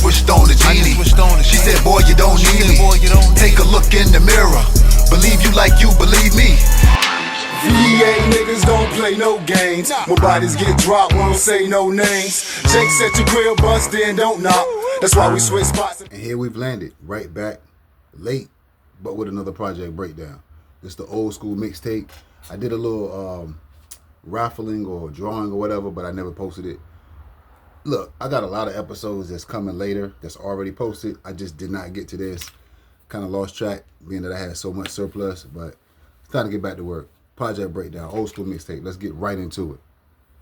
switched on the genie. She said, boy, you don't need me. Take a look in the mirror. Believe you like you believe me. VA niggas don't play no games. When bodies get dropped, won't say no names. Jake said your grill bust in, don't knock. That's why we switch spots. And here we've landed, right back, late, but with another project, Breakdown. It's the old school mixtape. I did a little raffling or drawing or whatever, but I never posted it. Look, I got a lot of episodes that's coming later that's already posted. I just did not get to this. Kind of lost track, being that I had so much surplus, but it's time to get back to work. Project Breakdown, old school mixtape. Let's get right into it.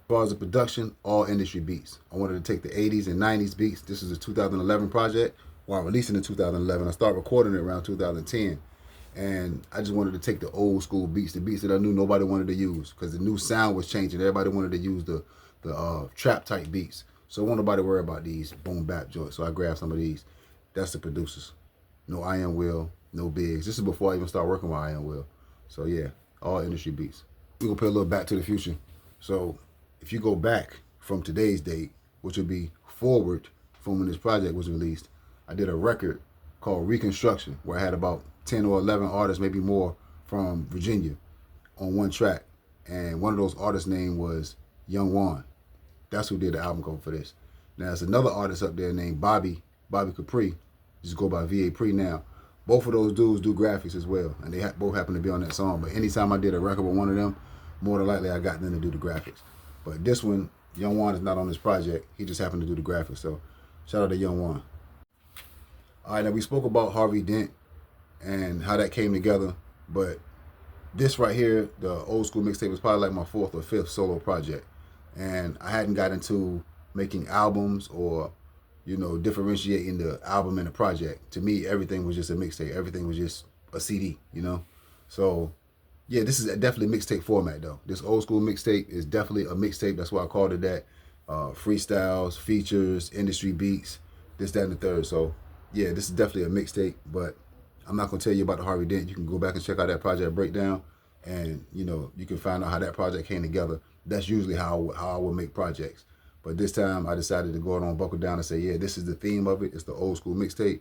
As far as the production, all industry beats. I wanted to take the 80s and 90s beats. This is a 2011 project. Well, I released it in 2011. I started recording it around 2010. And I just wanted to take the old school beats, the beats that I knew nobody wanted to use, because the new sound was changing. Everybody wanted to use the trap type beats. So won't nobody worry about these boom bap joints. So I grabbed some of these. That's the producers. No I Am Will, no Biggs. This is before I even started working with I Am Will. So yeah, all industry beats. We're gonna play a little Back to the Future. So if you go back from today's date, which would be forward from when this project was released, I did a record called Reconstruction, where I had about 10 or 11 artists, maybe more, from Virginia on one track. And one of those artists' name was Young Juan. That's who did the album cover for this. Now, there's another artist up there named Bobby Capri. Just go by VA Pre now. Both of those dudes do graphics as well, and they both happen to be on that song. But anytime I did a record with one of them, more than likely I got them to do the graphics. But this one, Young Juan is not on this project. He just happened to do the graphics. So shout out to Young Juan. All right, now we spoke about Harvey Dent and how that came together. But this right here, the old school mixtape, was probably like my 4th or 5th solo project. And I hadn't got into making albums or, you know, differentiating the album and the project. To me, everything was just a mixtape. Everything was just a CD, you know? So, yeah, this is definitely mixtape format, though. This old school mixtape is definitely a mixtape. That's why I called it that. Freestyles, features, industry beats, this, that, and the third. So, yeah, this is definitely a mixtape, but I'm not going to tell you about the Harvey Dent. You can go back and check out that project Breakdown, and, you know, you can find out how that project came together. That's usually how I will make projects. But this time I decided to go on buckle down and say, yeah, this is the theme of it. It's the old school mixtape,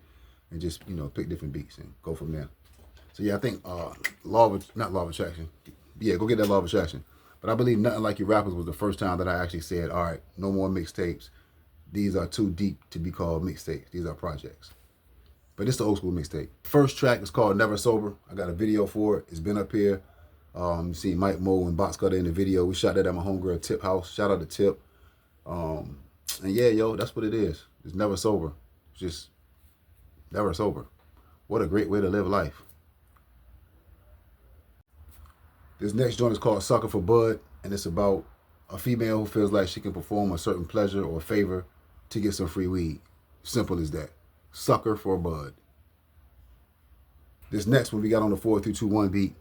and just, you know, pick different beats and go from there. So yeah, I think not Law of Attraction. Yeah, go get that Law of Attraction. But I believe Nothing Like You Rappers was the first time that I actually said, all right, no more mixtapes. These are too deep to be called mixtapes. These are projects. But it's the old school mixtape. First track is called Never Sober. I got a video for it. It's been up here. You see Mike Mo and Box Cutter in the video. We shot that at my homegirl Tip house. Shout out to Tip. And yeah, yo, that's what it is. It's never sober. It's just never sober. What a great way to live life. This next joint is called Sucker for Bud, and it's about a female who feels like she can perform a certain pleasure or favor to get some free weed. Simple as that. Sucker for Bud. This next one we got on the 4-3-2-1 beat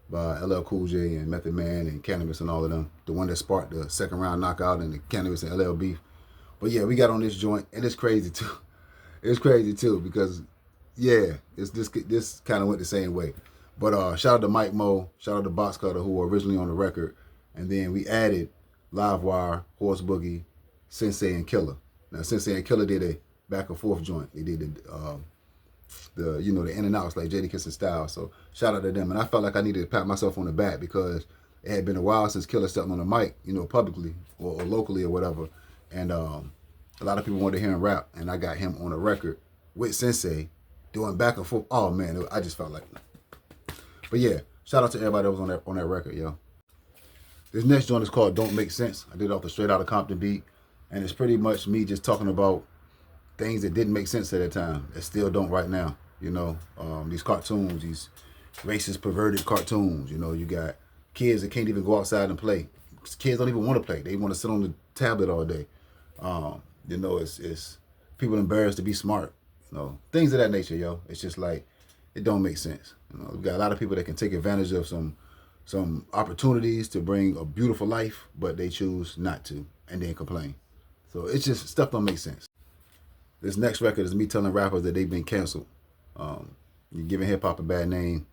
by LL Cool J and Method Man and Cannabis and all of them. The one that sparked the second round knockout and the Cannabis and LL beef. But yeah, we got on this joint, and it's crazy too. It's crazy too because, yeah, it's this kind of went the same way. But shout out to Mike Mo, shout out to Box Cutter, who were originally on the record, and then we added Livewire, Horse Boogie, Sensei, and Killer. Now Sensei and Killer did a back and forth joint. They did the in and outs like Jadakiss and Styles. So shout out to them. And I felt like I needed to pat myself on the back because it had been a while since Killer stepped on the mic, you know, publicly or locally or whatever. And a lot of people wanted to hear him rap, and I got him on a record with Sensei doing back and forth. Oh man, I just felt like. But yeah, shout out to everybody that was on that record, yo. This next joint is called Don't Make Sense. I did it off the Straight Outta Compton beat, and it's pretty much me just talking about things that didn't make sense at that time, that still don't right now. You know, these cartoons, these racist, perverted cartoons. You know, you got kids that can't even go outside and play. Kids don't even want to play. They want to sit on the tablet all day. You know, it's people embarrassed to be smart. You know, things of that nature, yo. It's just like, it don't make sense. You know, we've got a lot of people that can take advantage of some opportunities to bring a beautiful life, but they choose not to and then complain. So it's just, stuff don't make sense. This next record is me telling rappers that they've been canceled. You're giving hip hop a bad name.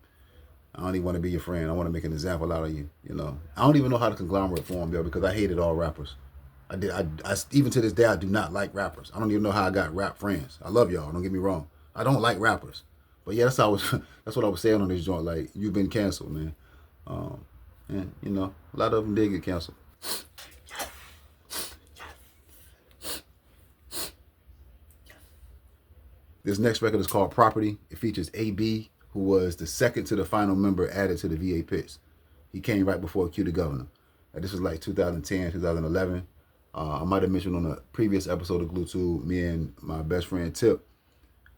I don't even want to be your friend. I want to make an example out of you. You know, I don't even know how to conglomerate form, yo, because I hated all rappers. I even to this day, I do not like rappers. I don't even know how I got rap friends. I love y'all. Don't get me wrong. I don't like rappers. But yeah, that's how I was. That's what I was saying on this joint. Like, you've been canceled, man. And you know, a lot of them did get canceled. This next record is called Property. It features AB, who was the second to the final member added to the VA Pits. He came right before Q the Governor. This was like 2010, 2011. I might have mentioned on a previous episode of Glue Tube, me and my best friend Tip,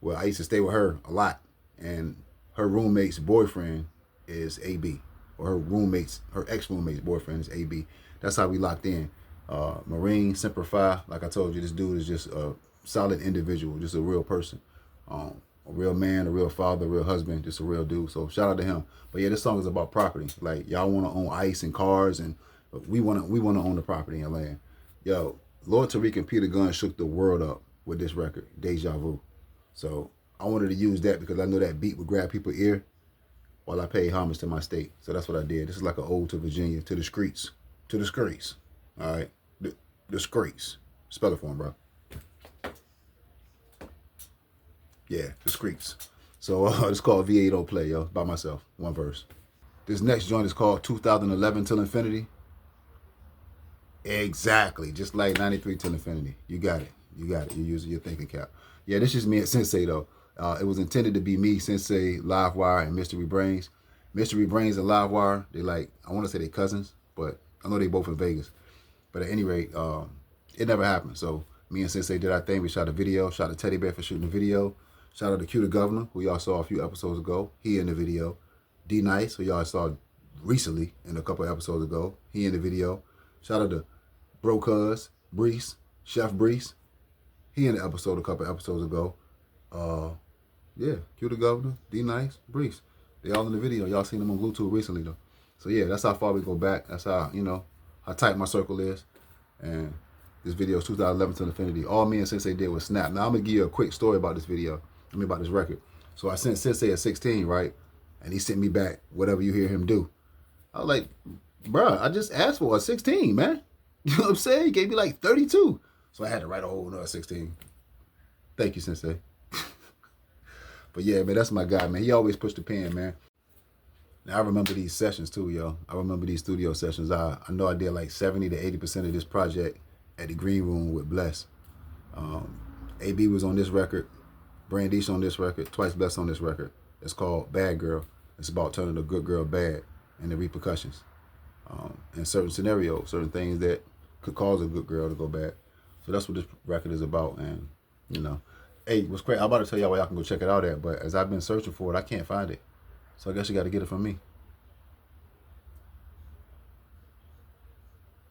well, I used to stay with her a lot. And her roommate's boyfriend is AB. Or her ex-roommate's boyfriend is AB. That's how we locked in. Marine, Semper Fi. Like I told you, this dude is just a solid individual, just a real person. A real man, a real father, a real husband, just a real dude. So shout out to him. But yeah, this song is about property. Like, y'all want to own ice and cars, and we want to own the property and land. Yo, Lord Tariq and Peter Gunn shook the world up with this record, Deja Vu. So I wanted to use that because I know that beat would grab people's ear while I paid homage to my state. So that's what I did. This is like an ode to Virginia, to the streets. To the streets. All right? The streets. Spell it for him, bro. Yeah, the streets. So it's called VA Don't Play, yo. By myself. One verse. This next joint is called 2011 Till Infinity. Exactly. Just like 93 Till Infinity. You got it. You got it. You're using your thinking cap. Yeah, this is me and Sensei, though. It was intended to be me, Sensei, Livewire, and Mystery Brains. Mystery Brains and Livewire, they like, I want to say they cousins, but I know they both in Vegas. But at any rate, it never happened. So me and Sensei did our thing. We shot a video, shot a teddy bear for shooting the video. Shout out to Q the Governor, who y'all saw a few episodes ago. He in the video. D Nice, who y'all saw recently in a couple episodes ago. He in the video. Shout out to Bro Cuz, Brees, Chef Brees. He in the episode a couple episodes ago. Yeah, Q the Governor, D Nice, Brees. They all in the video. Y'all seen them on Glue Tube recently though. So yeah, that's how far we go back. That's how, you know, how tight my circle is. And this video is 2011 to Infinity. All me and Sensei did was snap. Now I'm gonna give you a quick story about this video. About this record. So I sent Sensei at 16, right? And he sent me back whatever you hear him do. I was like, bruh, I just asked for a 16, man. You know what I'm saying? He gave me like 32. So I had to write a whole another 16. Thank you, Sensei. But yeah, man, that's my guy, man. He always pushed the pen, man. Now I remember these sessions too, yo. I remember these studio sessions. I know I did like 70 to 80% of this project at the Green Room with Bless. AB was on this record. Brandish on this record, Twice Blessed on this record. It's called Bad Girl. It's about turning a good girl bad and the repercussions. In certain scenarios, certain things that could cause a good girl to go bad. So that's what this record is about. And, you know, hey, what's crazy, I'm about to tell y'all where y'all can go check it out at, but as I've been searching for it, I can't find it. So I guess you got to get it from me.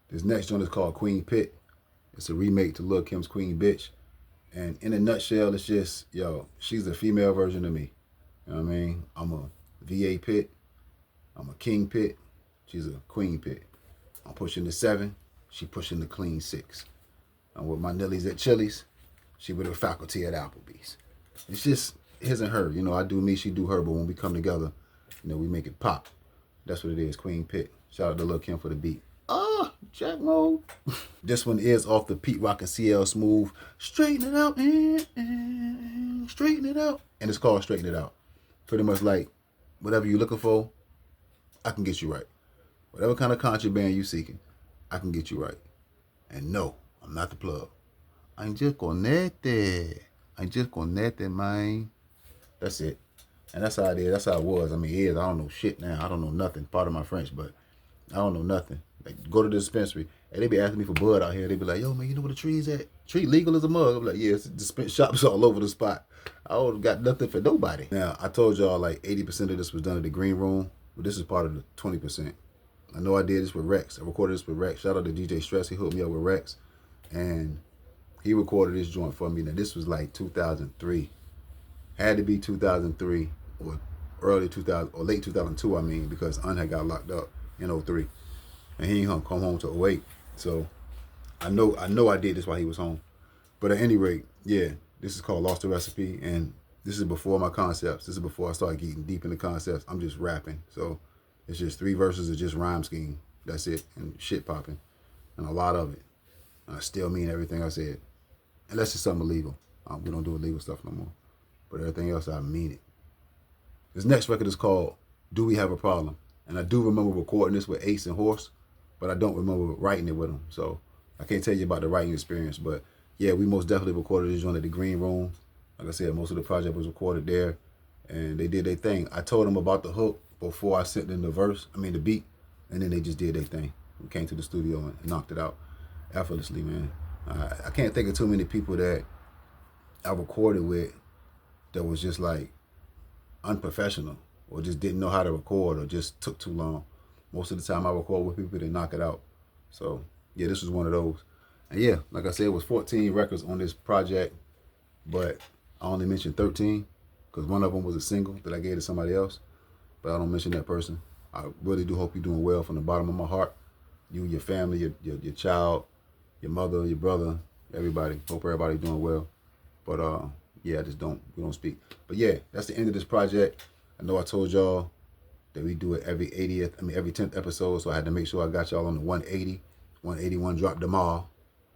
This next joint is called Queen Pit. It's a remake to Lil' Kim's Queen Bitch. And in a nutshell, it's just, yo, she's the female version of me. You know what I mean? I'm a VA Pit. I'm a King Pit. She's a Queen Pit. I'm pushing the 7. She pushing the clean 6. I'm with my Nillies at Chili's. She with her faculty at Applebee's. It's just his and her. You know, I do me, she do her. But when we come together, you know, we make it pop. That's what it is, Queen Pit. Shout out to Lil' Kim for the beat. Jack mode. This one is off the Pete Rock and CL Smooth. Straighten it out, straighten it out. And it's called Straighten It Out. Pretty much like, whatever you're looking for, I can get you right. Whatever kind of contraband you seeking, I can get you right. And no, I'm not the plug. I'm just connected. Man. That's it. And that's how it is. That's how it was. I mean, it is. I don't know shit now. I don't know nothing. Pardon my French, but I don't know nothing. Like, go to the dispensary, and they be asking me for bud out here. They be like, yo, man, you know where the tree's at? Tree legal as a mug. I'm like, yeah, it's dispense shops all over the spot. I don't got nothing for nobody. Now, I told y'all like 80% of this was done at the Green Room, but this is part of the 20%. I know I did this with Rex. I recorded this with Rex. Shout out to DJ Stress. He hooked me up with Rex, and he recorded this joint for me. Now, this was like 2003. Had to be 2003 or early 2000 or late 2002, I mean, because Un had got locked up in 03. And he ain't come home to 08. So I know I did this while he was home. But at any rate, yeah, this is called Lost the Recipe, and this is before my concepts. This is before I started getting deep into concepts. I'm just rapping. So it's just 3 verses of just rhyme scheme. That's it. And shit popping. And a lot of it. And I still mean everything I said. Unless it's something illegal. We don't do illegal stuff no more. But everything else, I mean it. This next record is called Do We Have a Problem? And I do remember recording this with Ace and Horse, but I don't remember writing it with them. So I can't tell you about the writing experience. But yeah, we most definitely recorded this joint at the Green Room. Like I said, most of the project was recorded there. And they did their thing. I told them about the hook before I sent them the beat. And then they just did their thing. We came to the studio and knocked it out effortlessly, man. I can't think of too many people that I recorded with that was just like unprofessional or just didn't know how to record or just took too long. Most of the time I record with people that knock it out. So yeah, this was one of those. And yeah, like I said, it was 14 records on this project, but I only mentioned 13 because one of them was a single that I gave to somebody else, but I don't mention that person. I really do hope you're doing well from the bottom of my heart. You, your family, your child, your mother, your brother, everybody. Hope everybody's doing well. But yeah, we don't speak. But yeah, that's the end of this project. I know I told y'all that we do it every 10th episode, so I had to make sure I got y'all on the 180. 181 dropped tomorrow.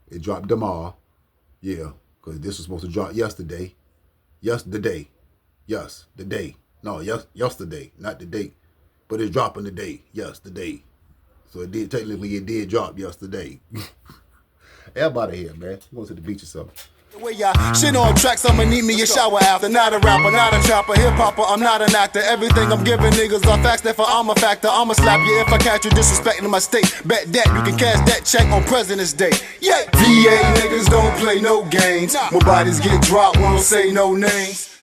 It dropped tomorrow. Yeah, because this was supposed to drop yesterday. Yesterday. Yes, the day. No, yesterday, not the date. But it's dropping today. Yes, the day. So it did drop yesterday. Everybody here, man. You going to the beach or something. The way y'all shit on tracks, I'ma need me a shower after. Not a rapper, not a trapper, hip-hopper, I'm not an actor. Everything I'm giving niggas are facts, therefore I'm a factor. I'ma slap you if I catch you disrespecting my state. Bet that you can cash that check on President's Day. Yeah, VA niggas don't play no games. My bodies get dropped, won't say no names.